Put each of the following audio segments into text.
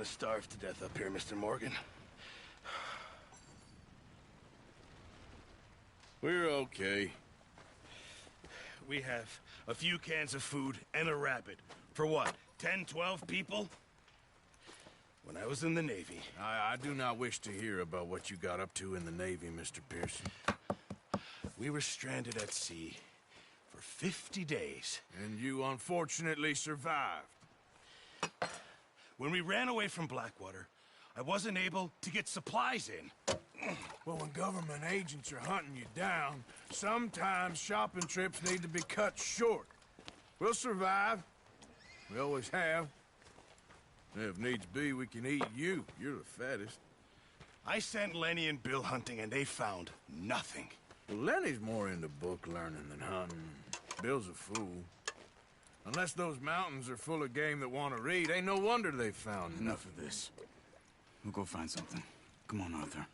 to starve to death up here, Mr. Morgan. We're okay. We have a few cans of food and a rabbit. For what, 10, 12 people? When I was in the Navy... I do not wish to hear about what you got up to in the Navy, Mr. Pearson. We were stranded at sea for 50 days. And you unfortunately survived. When we ran away from Blackwater, I wasn't able to get supplies in. Well, when government agents are hunting you down, sometimes shopping trips need to be cut short. We'll survive. We always have. If needs be, we can eat you. You're the fattest. I sent Lenny and Bill hunting, and they found nothing. Well, Lenny's more into book learning than hunting. Bill's a fool. Unless those mountains are full of game that want to read, ain't no wonder they found Enough of this. We'll go find something. Come on, Arthur.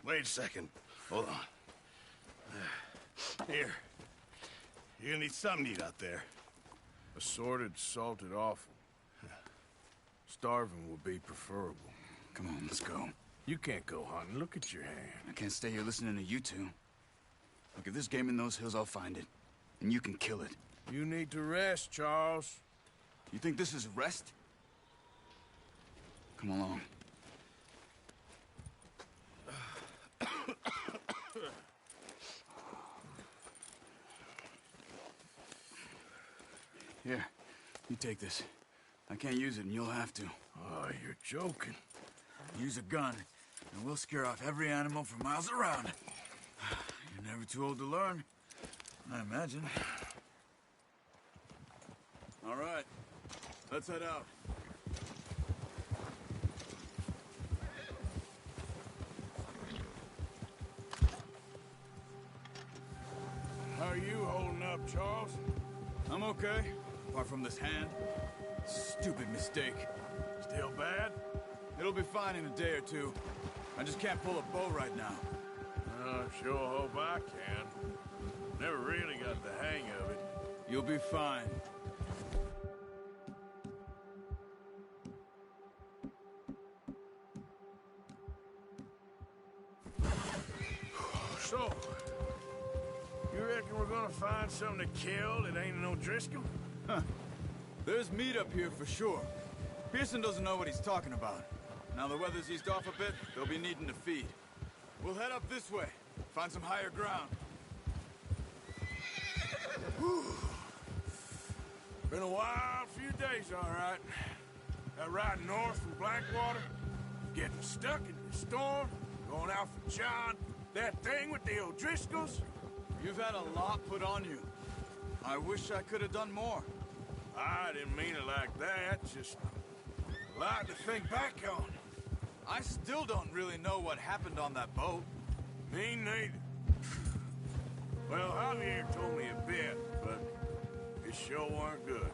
Wait a second. Hold on. Here. You're gonna need something to eat out there. Assorted, salted offal. Starving would be preferable. Come on, let's go. You can't go hunting. Look at your hand. I can't stay here listening to you two. Look, if there's game in those hills, I'll find it. And you can kill it. You need to rest, Charles. You think this is rest? Come along. Here, you take this. I can't use it, and you'll have to. Oh, you're joking. Use a gun, and we'll scare off every animal for miles around. You're never too old to learn, I imagine. All right, let's head out. How are you holding up, Charles? I'm okay, apart from this hand. Stupid mistake. Still bad? It'll be fine in a day or two. I just can't pull a bow right now. I sure hope I can. Never really got the hang of it. You'll be fine. So, you reckon we're gonna find something to kill that ain't no Driscoll? Huh. There's meat up here for sure. Pearson doesn't know what he's talking about. Now the weather's eased off a bit, they'll be needing to feed. We'll head up this way, find some higher ground. Whew. Been a wild few days, all right. That ride north from Blackwater, getting stuck in the storm, going out for John, that thing with the O'Driscolls. You've had a lot put on you. I wish I could have done more. I didn't mean it like that, just a lot to think back on. I still don't really know what happened on that boat. Me neither. Well, Javier told me a bit, but it sure weren't good.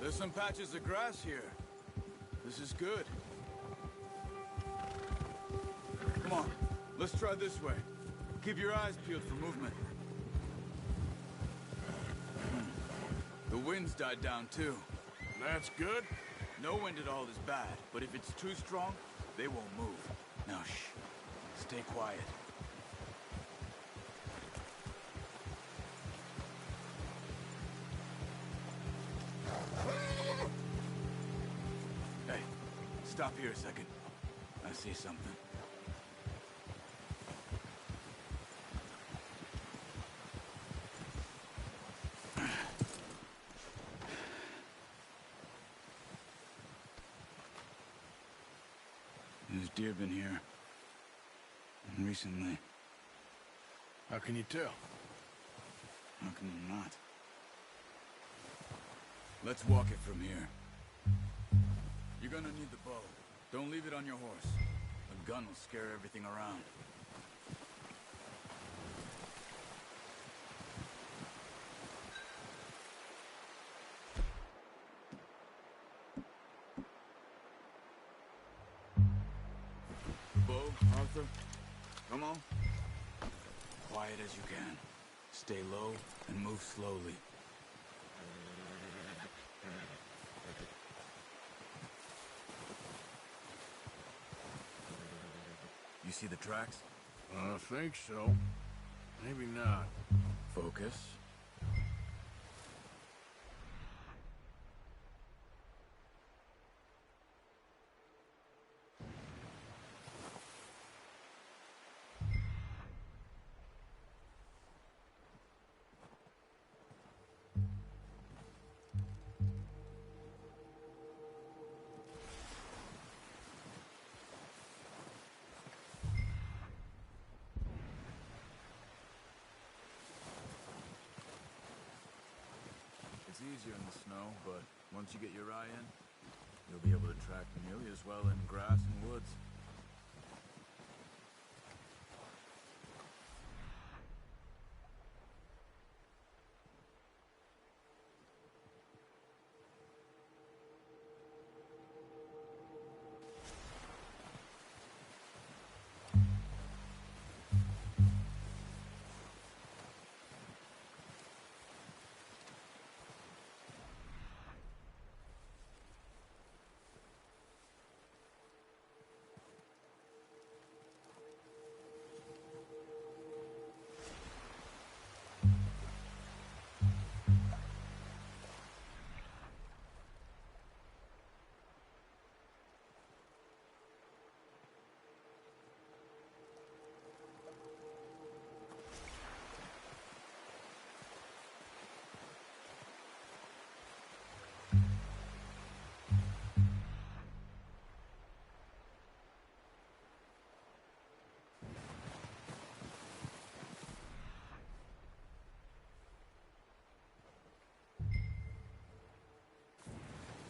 There's some patches of grass here. This is good. Come on, let's try this way. Keep your eyes peeled for movement. The wind's died down too. That's good. No wind at all is bad, but if it's too strong, they won't move. Now shh, stay quiet. Hey, stop here a second. I see something. There's deer been here. Recently. How can you tell? How can you not? Let's walk it from here. You're gonna need the bow. Don't leave it on your horse. A gun will scare everything around. Bow, Arthur. Come on. Quiet as you can. Stay low and move slowly. You see the tracks? I think so. Maybe not. Focus. It's easier in the snow, but once you get your eye in, you'll be able to track nearly as well in grass and woods.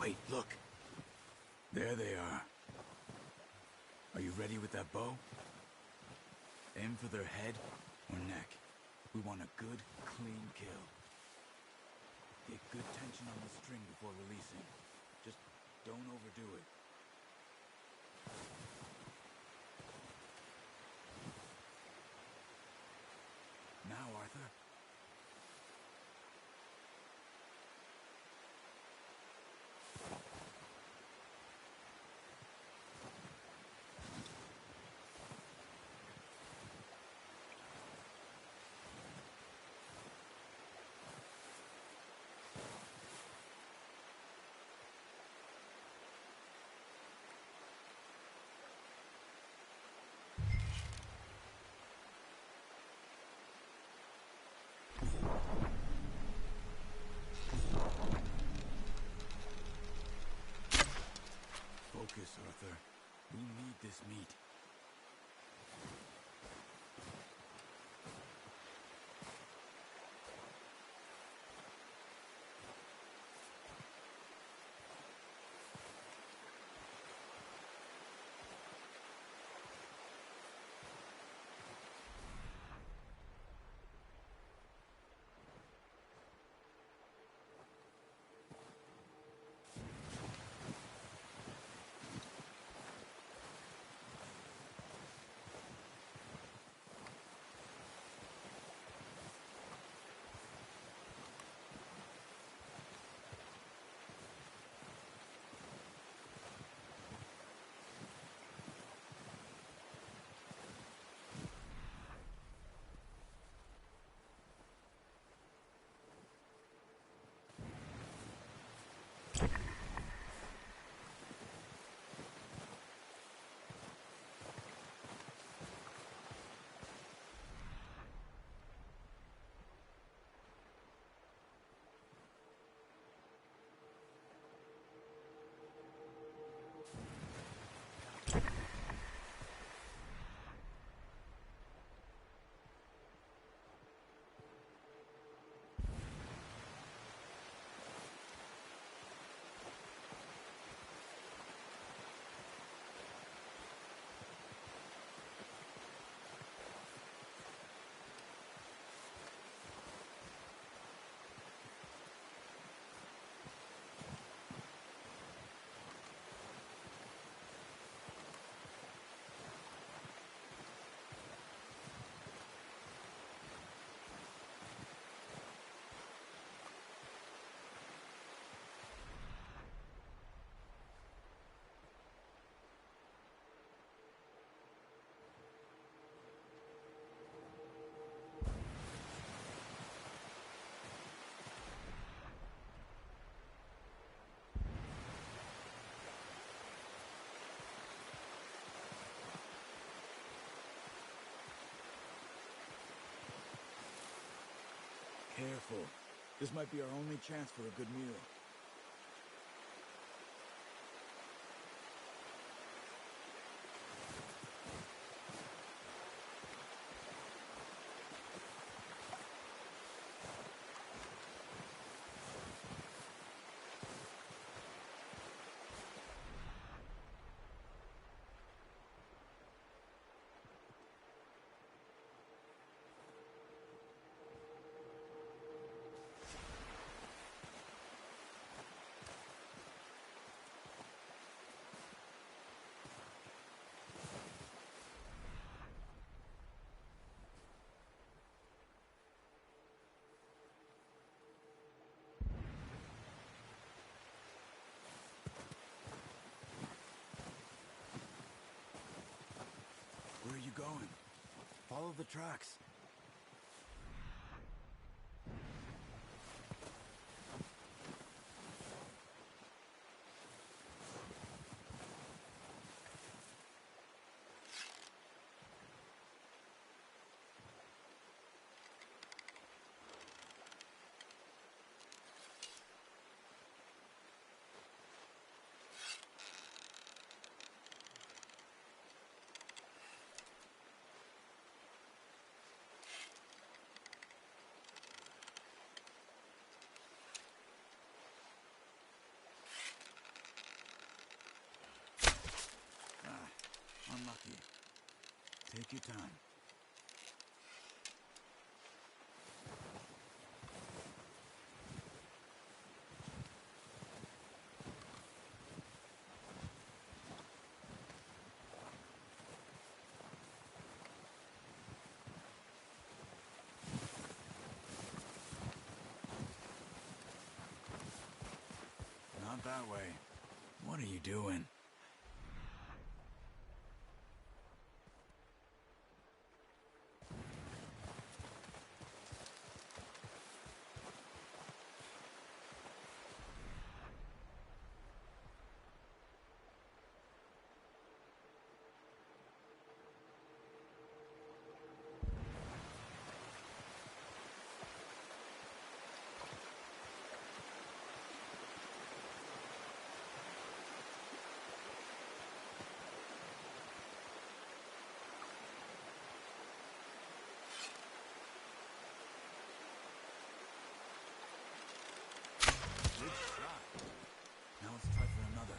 Wait, look. There they are. Are you ready with that bow? Aim for their head or neck. We want a good, clean kill. Get good tension on the string before releasing. Just don't overdo it. Now, Arthur. Focus, Arthur. We need this meat. full. This might be our only chance for a good meal. Where are you going? Follow the tracks. Unlucky. Take your time. Not that way. What are you doing? Good shot. Now let's try for another.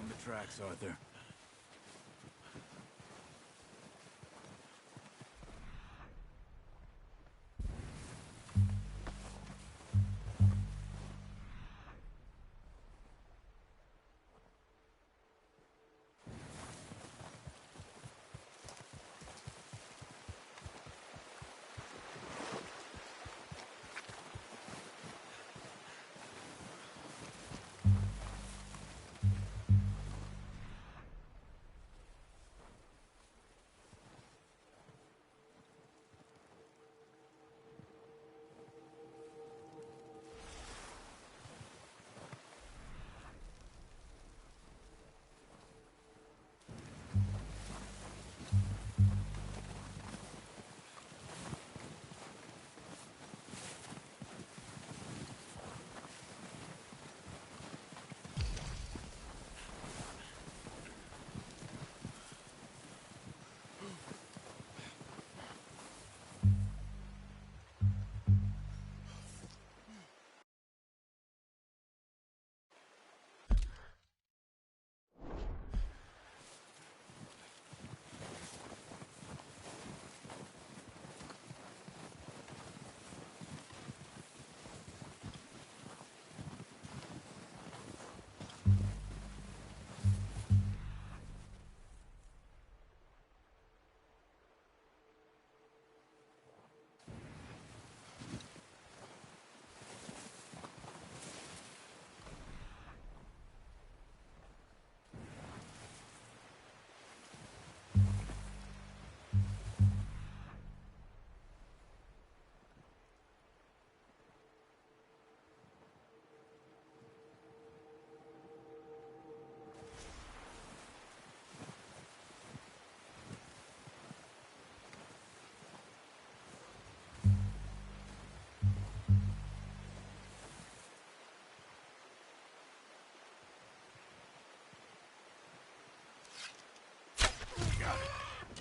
On the tracks, Arthur.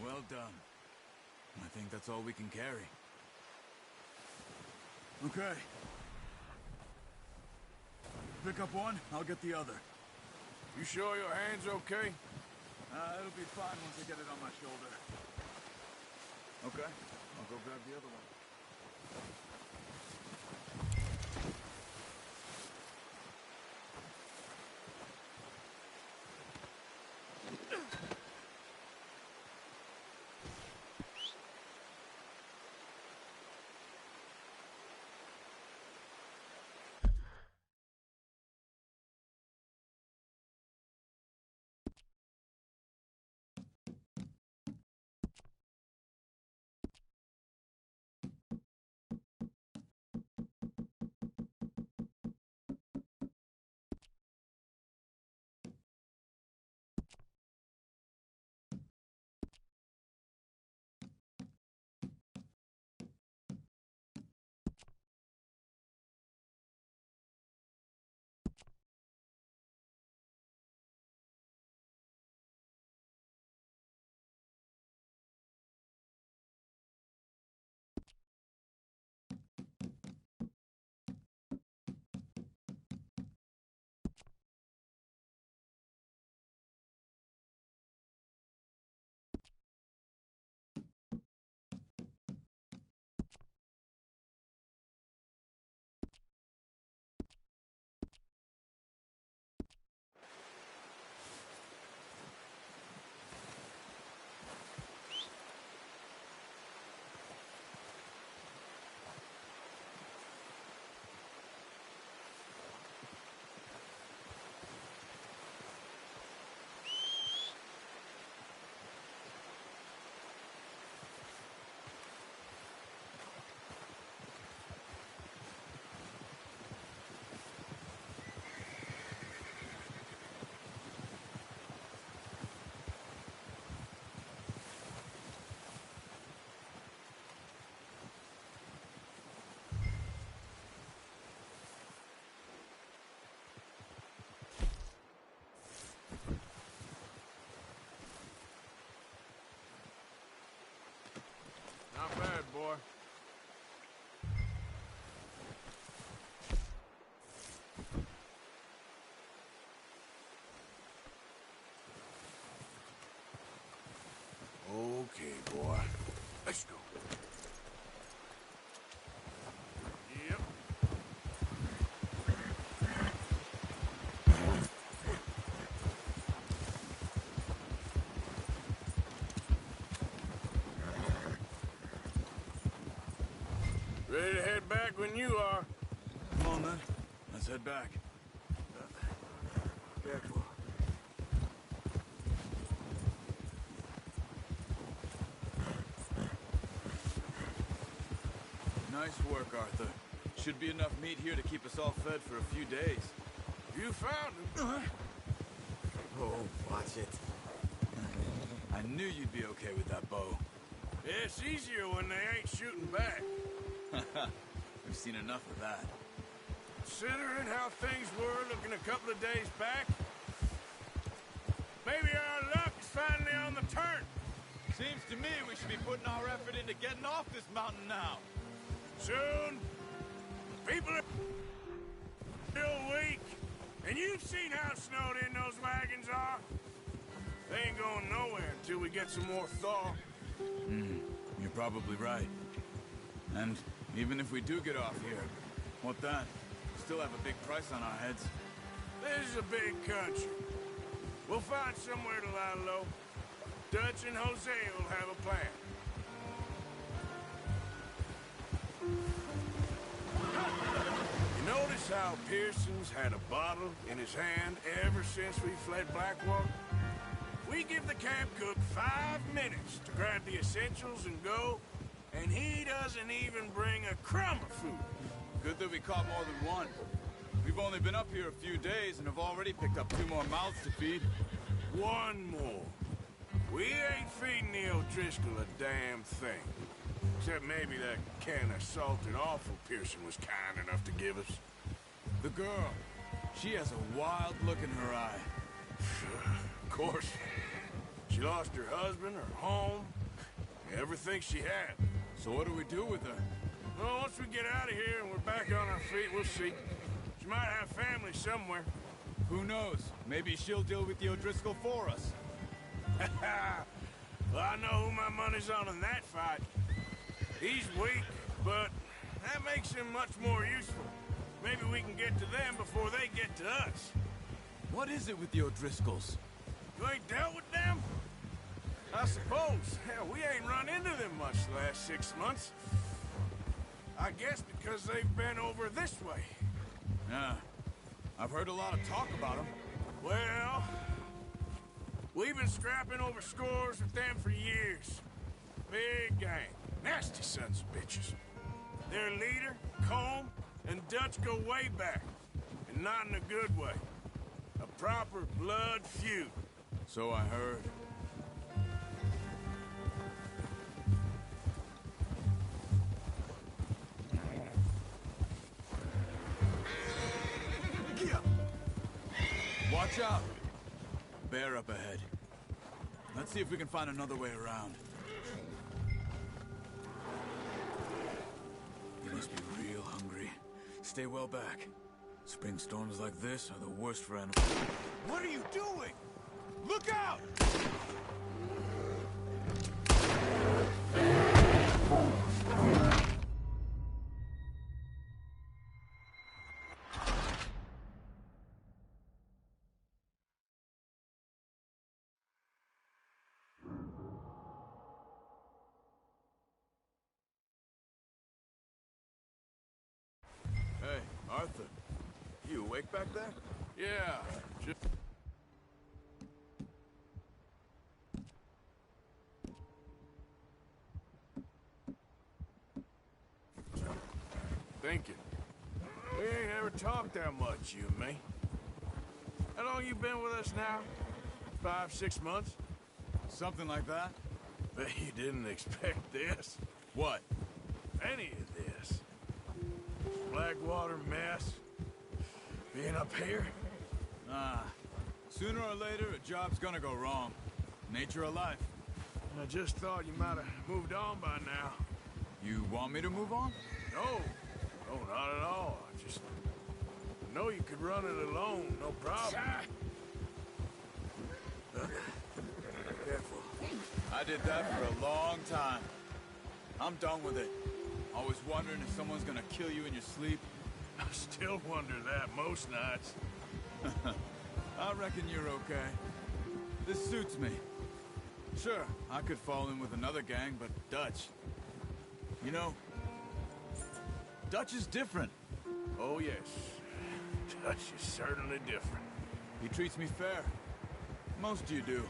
Well done. I think that's all we can carry. Okay. Pick up one, I'll get the other. You sure your hand's okay? It'll be fine once I get it on my shoulder. Okay, I'll go grab the other one. Not bad, boy. Okay, boy. Let's go. Yep. Ready to head back when you are. Come on, then. Let's head back. Careful. Nice work, Arthur. Should be enough meat here to keep us all fed for a few days. You found him. Oh, watch it. I knew you'd be okay with that bow. Yeah, it's easier when they ain't shooting back. We've seen enough of that. Considering how things were looking a couple of days back, maybe our luck is finally on the turn. Seems to me we should be putting our effort into getting off this mountain now. Soon, people are still weak, and you've seen how snowed in those wagons are. They ain't going nowhere until we get some more thaw. You're probably right. And even if we do get off here, what then? Still have a big price on our heads. This is a big country. We'll find somewhere to lie low. Dutch and Jose will have a plan. You notice how Pearson's had a bottle in his hand ever since we fled Blackwater? We give the camp cook 5 minutes to grab the essentials and go, and he doesn't even bring a crumb of food. Good that we caught more than one. We've only been up here a few days and have already picked up 2 more mouths to feed. One more. We ain't feeding the O'Driscoll a damn thing. Except maybe that can of salted offal Pearson was kind enough to give us. The girl. She has a wild look in her eye. Of course. She lost her husband, her home, Everything she had. So what do we do with her? Well, once we get out of here and we're back on our feet, we'll see. She might have family somewhere. Who knows? Maybe she'll deal with the O'Driscoll for us. Well, I know who my money's on in that fight. He's weak, but that makes him much more useful. Maybe we can get to them before they get to us. What is it with the O'Driscolls? You ain't dealt with them? I suppose. Hell, we ain't run into them much the last 6 months. I guess because they've been over this way. Yeah. I've heard a lot of talk about them. Well, we've been scrapping over scores with them for years. Big gang. Nasty sons of bitches. Their leader, Colm, and Dutch go way back. And not in a good way. A proper blood feud. So I heard. Watch out! Bear up ahead. Let's see if we can find another way around. You must be real hungry. Stay well back. Spring storms like this are the worst for animals. What are you doing? Look out! Hey, Arthur. You awake back there? Yeah, just... Thinking. We ain't ever talked that much, you and me. How long you been with us now? 5, 6 months? Something like that? Bet you didn't expect this. What? Any of this. Blackwater mess. Being up here? Ah. Sooner or later, a job's gonna go wrong. Nature of life. I just thought you might have moved on by now. You want me to move on? No. No, not at all. I just... know you could run it alone, no problem. Careful. I did that for a long time. I'm done with it. Always wondering if someone's gonna kill you in your sleep. I still wonder that most nights. I reckon you're okay. This suits me. Sure, I could fall in with another gang, but Dutch... You know, Dutch is different. Oh, yes. Dutch is certainly different. He treats me fair. Most of you do.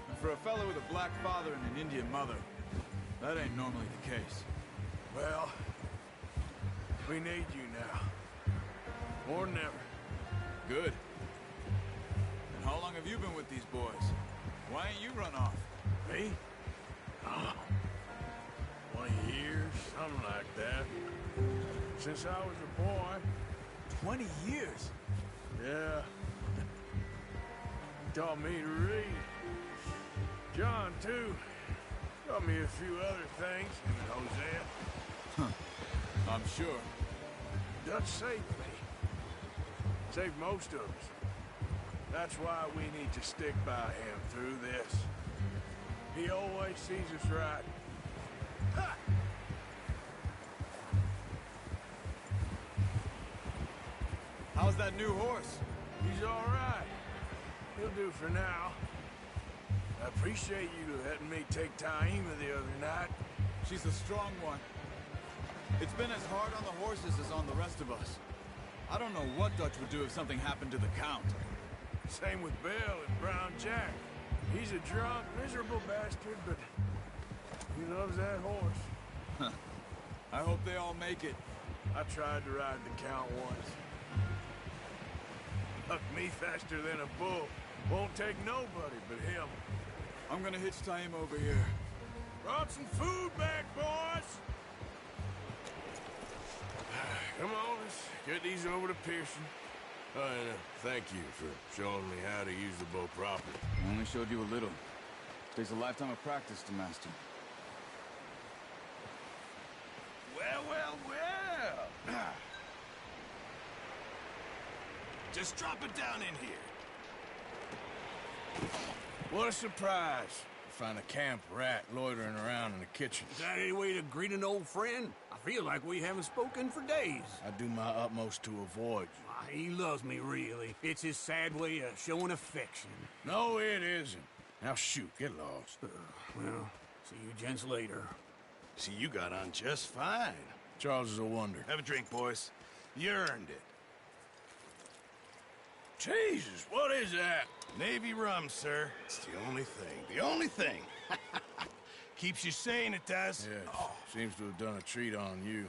And for a fellow with a black father and an Indian mother, that ain't normally the case. Well, we need you now. More than ever. Good. And how long have you been with these boys? Why ain't you run off? Me? Oh, 20 years, something like that. Since I was a boy. 20 years? Yeah. Taught me to read. John, too. Taught me a few other things, him and Hosea. I'm sure. Dutch saved me. Saved most of us. That's why we need to stick by him through this. He always sees us right. Ha! How's that new horse? He's all right. He'll do for now. I appreciate you letting me take Taima the other night. She's a strong one. It's been as hard on the horses as on the rest of us. I don't know what Dutch would do if something happened to the Count. Same with Bill and Brown Jack. He's a drunk, miserable bastard, but he loves that horse. I hope they all make it. I tried to ride the Count once. Bucked me faster than a bull. Won't take nobody but him. I'm gonna hitch Taima over here. Brought some food back, boys! Come on, let's get these over to Pearson. Oh, and thank you for showing me how to use the bow properly. I only showed you a little. Takes a lifetime of practice to master. Well. Just drop it down in here. What a surprise. To find a camp rat loitering around in the kitchen. Is that any way to greet an old friend? I feel like we haven't spoken for days. I do my utmost to avoid you. He loves me, really. It's his sad way of showing affection. No, it isn't. Now shoot, get lost. Well, see you gents later. See, you got on just fine. Charles is a wonder. Have a drink, boys. You earned it. Jesus, what is that? Navy rum, sir. It's the only thing. The only thing. Keeps you sane, it does. Yes, seems to have done a treat on you.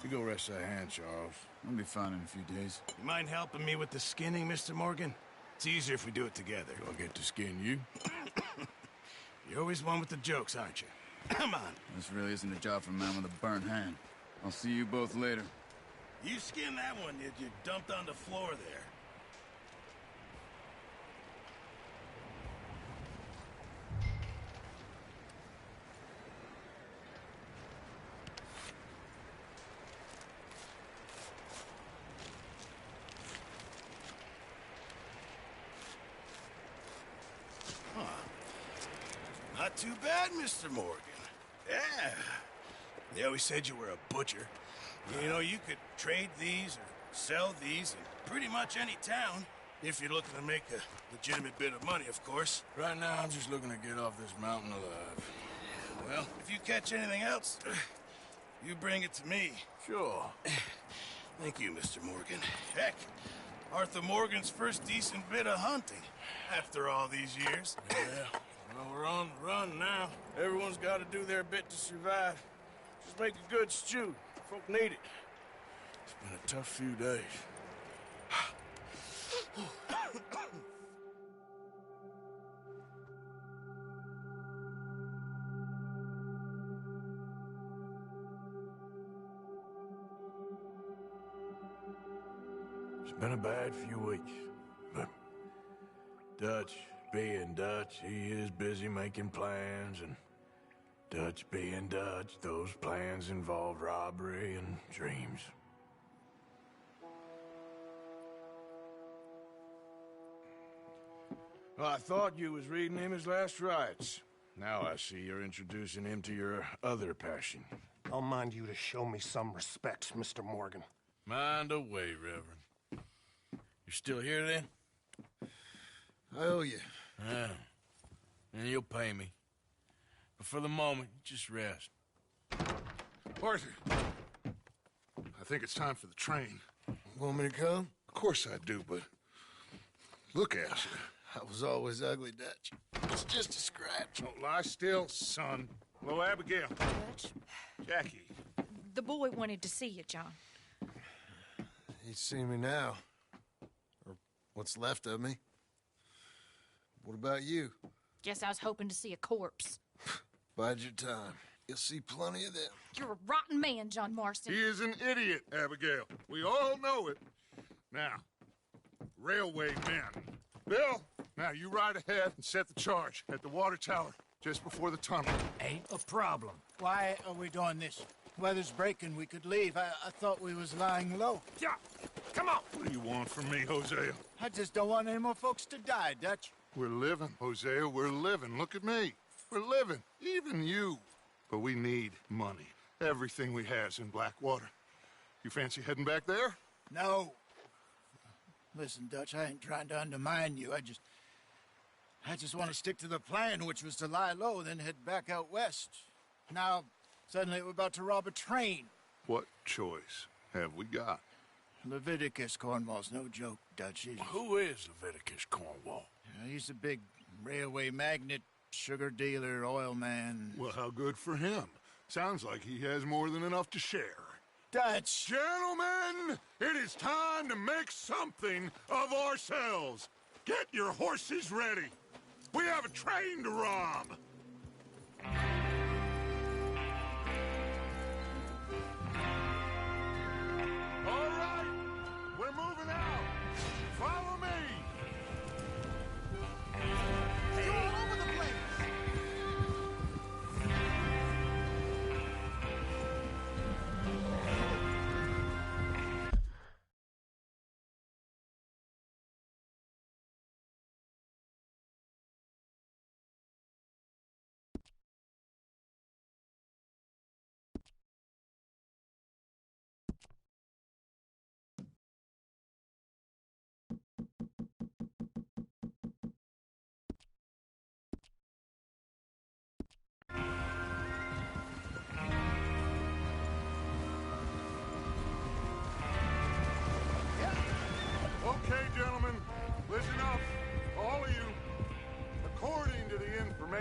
You go rest that hand, Charles. I'll be fine in a few days. You mind helping me with the skinning, Mr. Morgan? It's easier if we do it together. Do I get to skin you? You're always one with the jokes, aren't you? Come on. This really isn't a job for a man with a burnt hand. I'll see you both later. You skin that one you dumped on the floor there. Not too bad, Mr. Morgan. Yeah. They always said you were a butcher. You know, you could trade these or sell these in pretty much any town, if you're looking to make a legitimate bit of money, of course. Right now, I'm just looking to get off this mountain alive. Well, if you catch anything else, you bring it to me. Sure. Thank you, Mr. Morgan. Heck, Arthur Morgan's first decent bit of hunting after all these years. Yeah. Well, we're on the run now. Everyone's got to do their bit to survive. Just make a good stew. Folk need it. It's been a tough few days. It's been a bad few weeks, but Dutch being Dutch, he is busy making plans, and Dutch being Dutch, those plans involve robbery and dreams. Well, I thought you was reading him his last rites. Now I see you're introducing him to your other passion. I'll mind you to show me some respect, Mr. Morgan. Mind away, Reverend. You still here, then? I owe you. Yeah. And you'll pay me. But for the moment, just rest. Arthur, I think it's time for the train. Want me to come? Of course I do, but look at you. I was always ugly, Dutch. It's just a scratch. Don't lie still, son. Hello, Abigail. Dutch, Jackie. the boy wanted to see you, John. He's seen me now. Or what's left of me. What about you? Guess I was hoping to see a corpse. Bide your time. You'll see plenty of them. You're a rotten man, John Marston. He is an idiot, Abigail. We all know it. Now, railway men. Bill, now you ride ahead and set the charge at the water tower just before the tunnel. Ain't a problem. Why are we doing this? Weather's breaking. We could leave. I thought we was lying low. Yeah, come on. What do you want from me, Hosea? I just don't want any more folks to die, Dutch. We're living, Hosea. We're living. Look at me. We're living. Even you. But we need money. Everything we has in Blackwater. You fancy heading back there? No. Listen, Dutch, I ain't trying to undermine you. I just want to stick to the plan, which was to lie low, then head back out west. Now, suddenly we're about to rob a train. What choice have we got? Leviticus Cornwall's no joke, Dutch. Who is Leviticus Cornwall? He's a big railway magnate, sugar dealer, oil man. Well, how good for him. Sounds like he has more than enough to share. Dutch! Gentlemen, it is time to make something of ourselves. Get your horses ready. We have a train to rob. All right, we're moving out. Follow me. You're all over the place!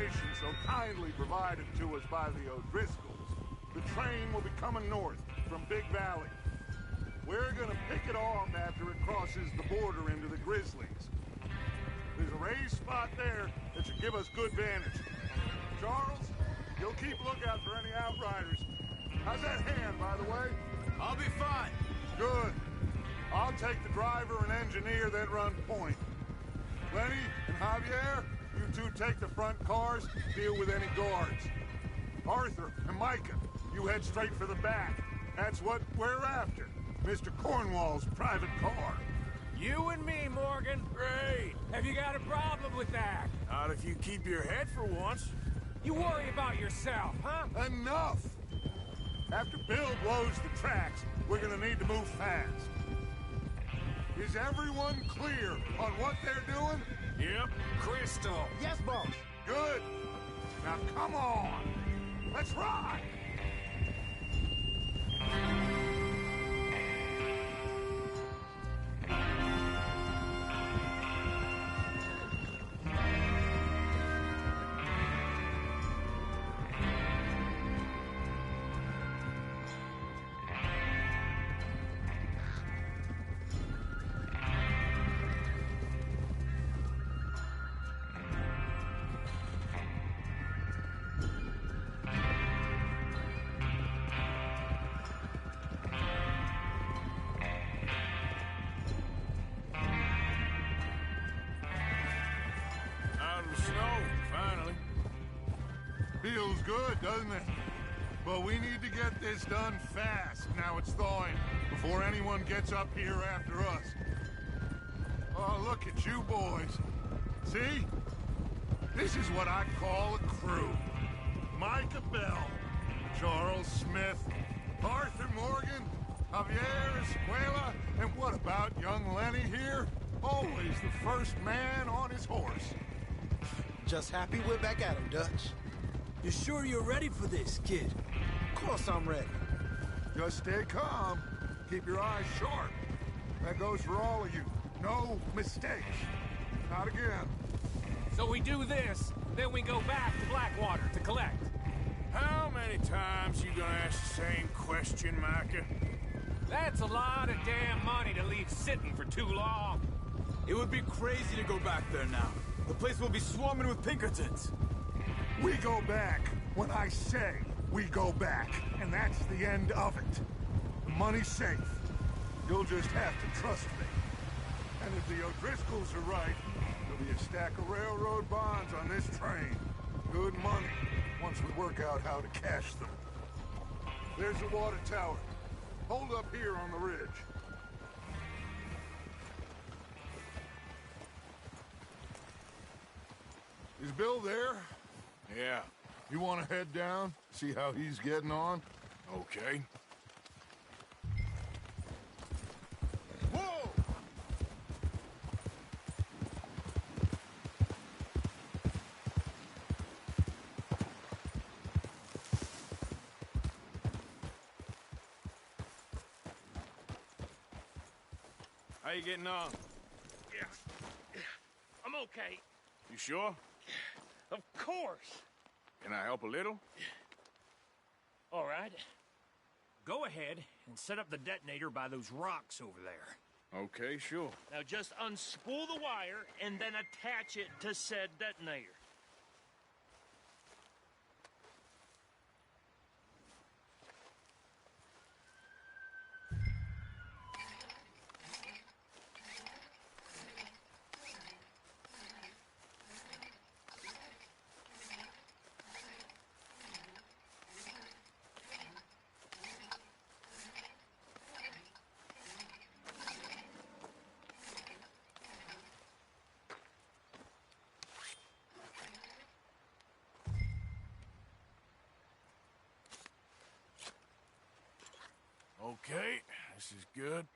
information so kindly provided to us by the O'Driscolls, the train will be coming north from Big Valley. We're gonna pick it off after it crosses the border into the Grizzlies. There's a raised spot there that should give us good vantage. Charles, you'll keep lookout for any outriders. How's that hand, by the way? I'll be fine. Good. I'll take the driver and engineer that run point. Lenny and Javier, you two take the front cars, deal with any guards. Arthur and Micah, you head straight for the back. That's what we're after. Mr. Cornwall's private car. You and me, Morgan. Great. Have you got a problem with that? Not if you keep your head for once. You worry about yourself, huh? Enough! After Bill blows the tracks, we're gonna need to move fast. Is everyone clear on what they're doing? Yep. Crystal. Yes, boss. Good. Now come on. Let's ride. Feels good, doesn't it? But we need to get this done fast, now it's thawing, before anyone gets up here after us. Oh, look at you boys. See? This is what I call a crew. Micah Bell, Charles Smith, Arthur Morgan, Javier Escuela, and what about young Lenny here? Always the first man on his horse. Just happy we're back at him, Dutch. You sure you're ready for this, kid? Of course I'm ready. Just stay calm. Keep your eyes sharp. That goes for all of you. No mistakes. Not again. So we do this, then we go back to Blackwater to collect. How many times you gonna ask the same question, Micah? That's a lot of damn money to leave sitting for too long. It would be crazy to go back there now. The place will be swarming with Pinkertons. We go back when I say we go back, and that's the end of it. The money's safe. You'll just have to trust me. And if the O'Driscolls are right, there'll be a stack of railroad bonds on this train. Good money, once we work out how to cash them. There's the water tower. Hold up here on the ridge. Is Bill there? Yeah. You want to head down, see how he's getting on? Okay. Whoa! How you getting on? Yeah. I'm okay. You sure? Of course. Can I help a little? All right. Go ahead and set up the detonator by those rocks over there. Okay, sure. Now just unspool the wire and then attach it to said detonator. Okay, this is good.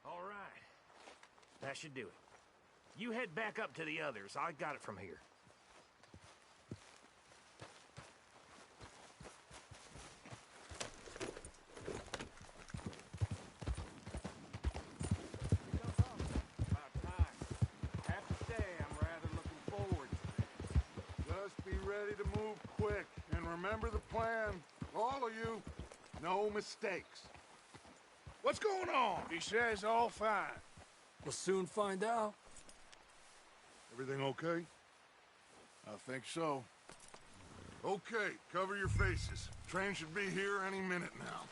All right. That should do it. You head back up to the others. I got it from here. About time. I have to say, I'm rather looking forward to this. Just ready to move quick. And remember the plan. All of you, no mistakes. What's going on? He says all fine. We'll soon find out. Everything okay? I think so. Okay, cover your faces. Train should be here any minute now.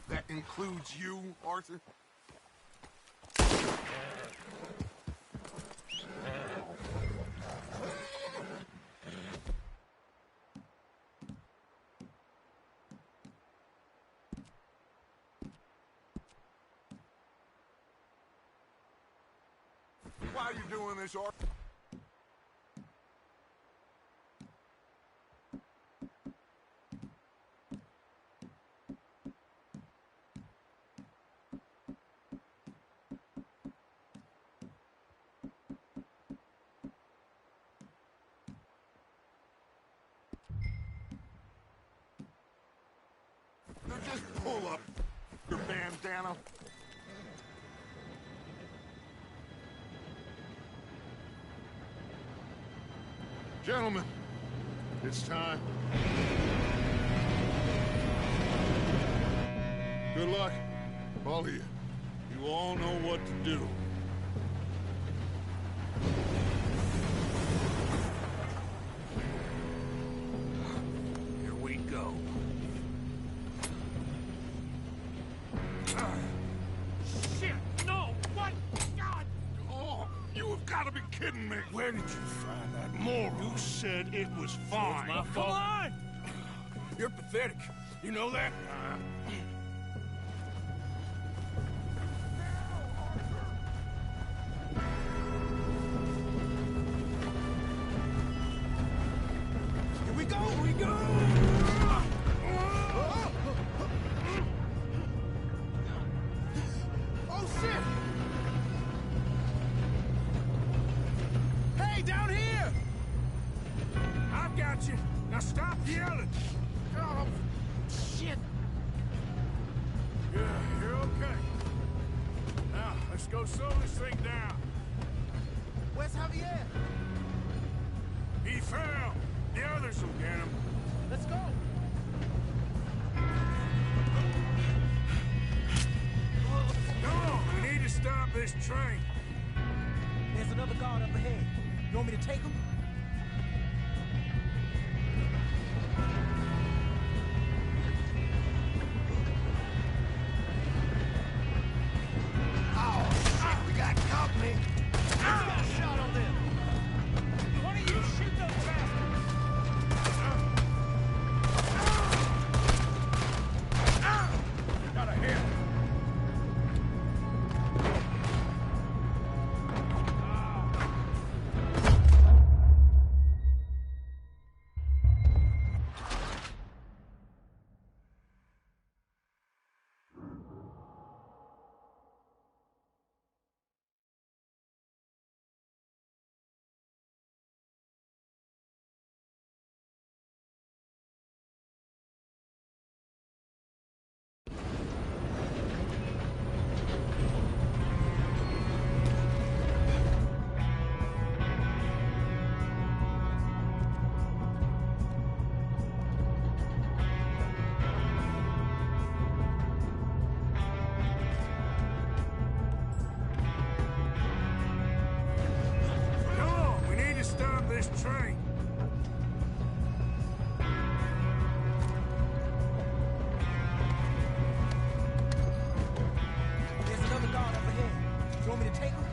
That includes you, Arthur? Why are you doing this, Arthur? Now just pull up your bandana. Gentlemen, it's time. Good luck, all of you. You all know what to do. Here we go. Shit! No! What? God! Oh, you have got to be kidding me. Where did you find that moron? You said it was fine. My fault. Come on! You're pathetic. You know that? Here we go! Here we go! Oh, shit! Hey, down here! I've got you. Now stop yelling. Oh, shit! Yeah, you're okay. Now, let's go slow this thing down. Where's Javier? He fell. The others will get him. Let's go! Come on, we need to stop this train. There's another guard up ahead. You want me to take him? We got company! Got a shot on them! One of you shoot those bastards! Got a hit. Come on, we need to stop this train. There's another guard up ahead. You want me to take him?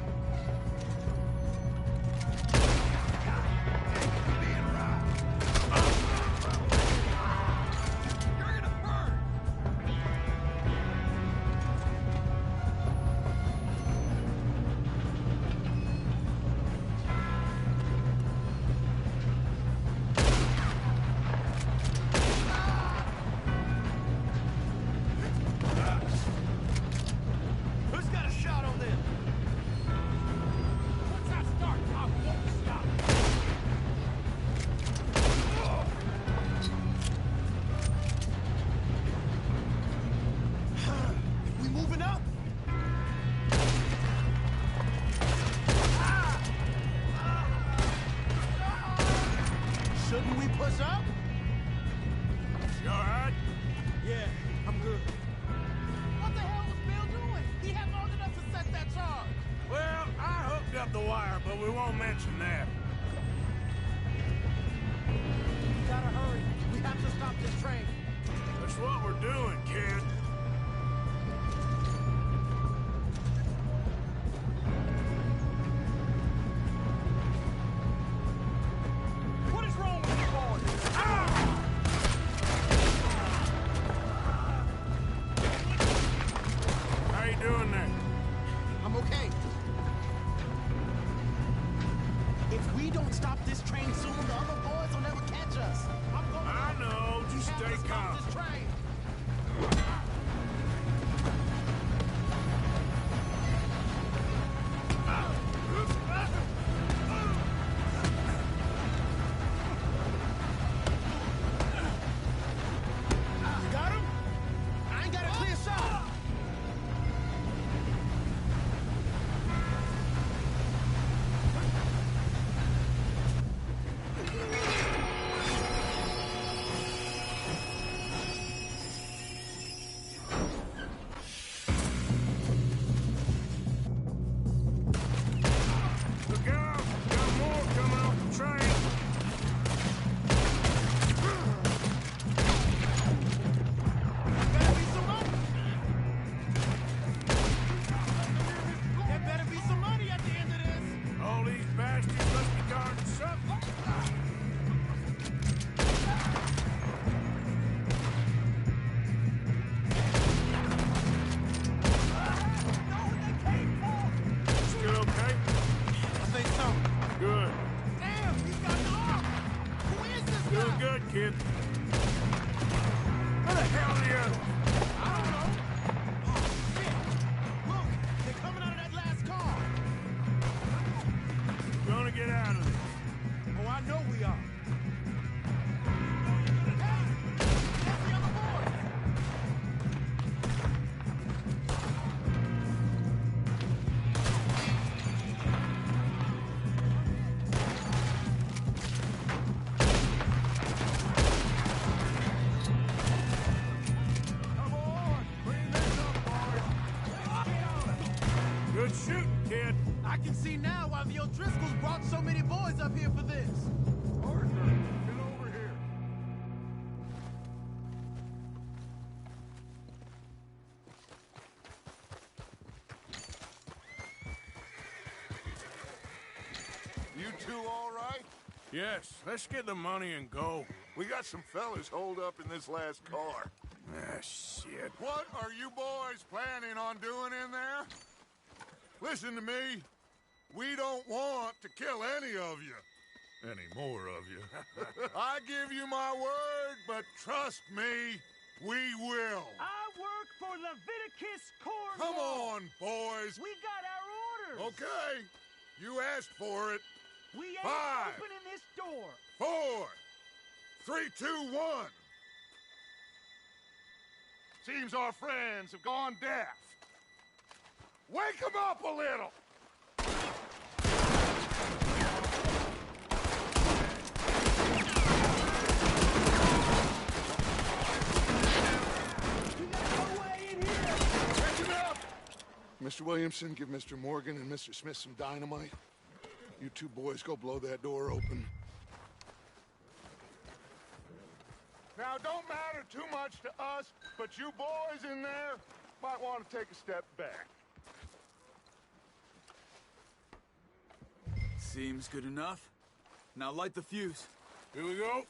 What's up? You all right? Yeah, I'm good. What the hell was Bill doing? He had long enough to set that charge. Well, I hooked up the wire, but we won't mention that. We gotta hurry. We have to stop this train. That's what we're doing, kid. What is wrong with you boys? How you doing there? I'm okay. If we don't stop this train soon, the other boys will never catch us. I'm going. I know. Just We have stay to stop calm. this train. You got him? I ain't got a clear shot. Look out! Got more coming off the train. Better be some money. There better be some money at the end of this. All these bastards must be guarding something. Still okay? I think so. Good. Damn, he's got an arm. Who is this guy? Doing good, kid. Where the hell are the others? I don't know. Oh, shit. Look, they're coming out of that last car. We're gonna get out of this. Oh, I know we are. Hey, that's the other boys. Come on! Clean this up, boys. Good shooting, kid. I can see now why the O'Driscolls brought so many boys up here for this. Arthur, get over here. You two all right? Yes, let's get the money and go. We got some fellas holed up in this last car. Ah, shit. What are you boys planning on doing in there? Listen to me. We don't want to kill any of you. Any more of you. I give you my word, but trust me, we will. I work for Leviticus Corps. Come on, boys. We got our orders. Okay. You asked for it. We ain't 5, opening this door. 4, 3, 2, 1. Seems our friends have gone deaf. Wake them up a little. Catch it up! Mr. Williamson, give Mr. Morgan and Mr. Smith some dynamite. You two boys go blow that door open. Now, don't matter too much to us, but you boys in there might want to take a step back. Seems good enough. Now light the fuse. Here we go.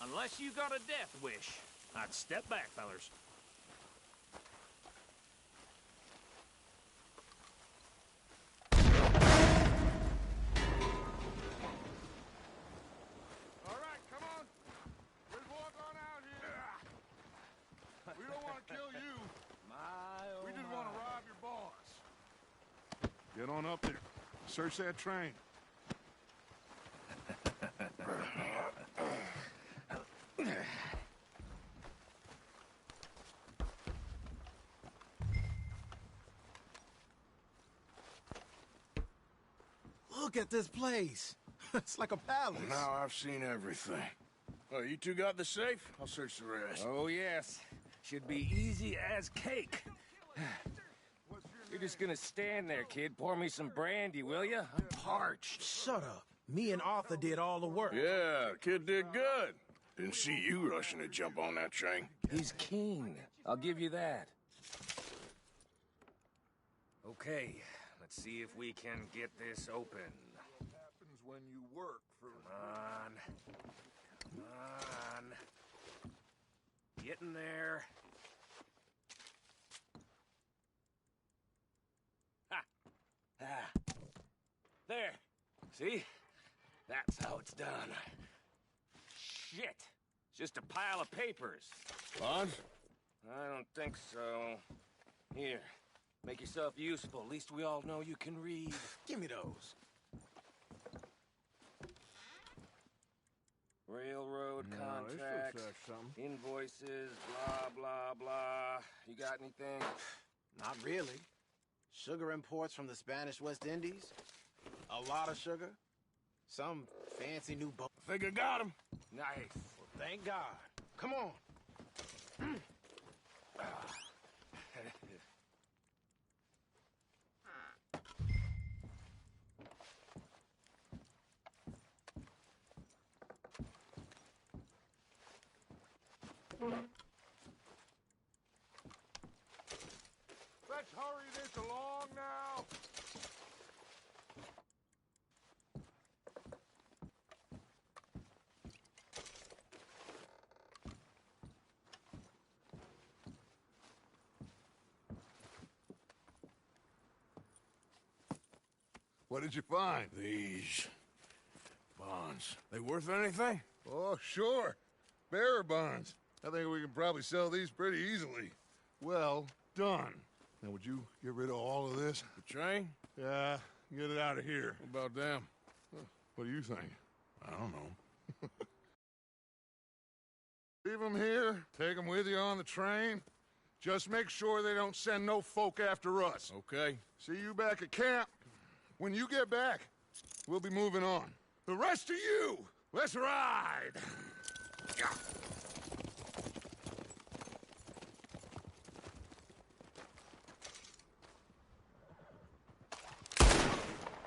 Unless you got a death wish, I'd step back, fellers. All right, come on. Let's walk on out here. We don't want to kill you. We just want to rob your boss. Get on up there. Search that train. Look at this place. It's like a palace. Now I've seen everything. Oh, you two got the safe? I'll search the rest. Oh, yes. Should be easy as cake. You're just gonna stand there, kid. Pour me some brandy, will you? I'm parched. Shut up. Me and Arthur did all the work. Yeah, the kid did good. Didn't see you rushing to jump on that train. He's keen. I'll give you that. Okay, let's see if we can get this open. Happens when you work for... Come on. Come on. Get in there. Ha! Ah. There. See? That's how it's done. Shit. It's just a pile of papers. Bonds? I don't think so. Here. Make yourself useful. At least we all know you can read. Give me those. Railroad contracts, invoices, blah, blah, blah. You got anything? Not really. Sugar imports from the Spanish West Indies. A lot of sugar. Some fancy new boat. I think I got him. Nice. Well, thank God. Come on. Let's hurry this along now. What did you find? These bonds. They worth anything? Oh, sure. Bearer bonds. I think we can probably sell these pretty easily. Well done. Now, would you get rid of all of this? The train? Yeah, get it out of here. What about them? What do you think? I don't know. Leave them here. Take them with you on the train. Just make sure they don't send no folk after us. Okay. See you back at camp. When you get back, we'll be moving on. The rest of you, let's ride!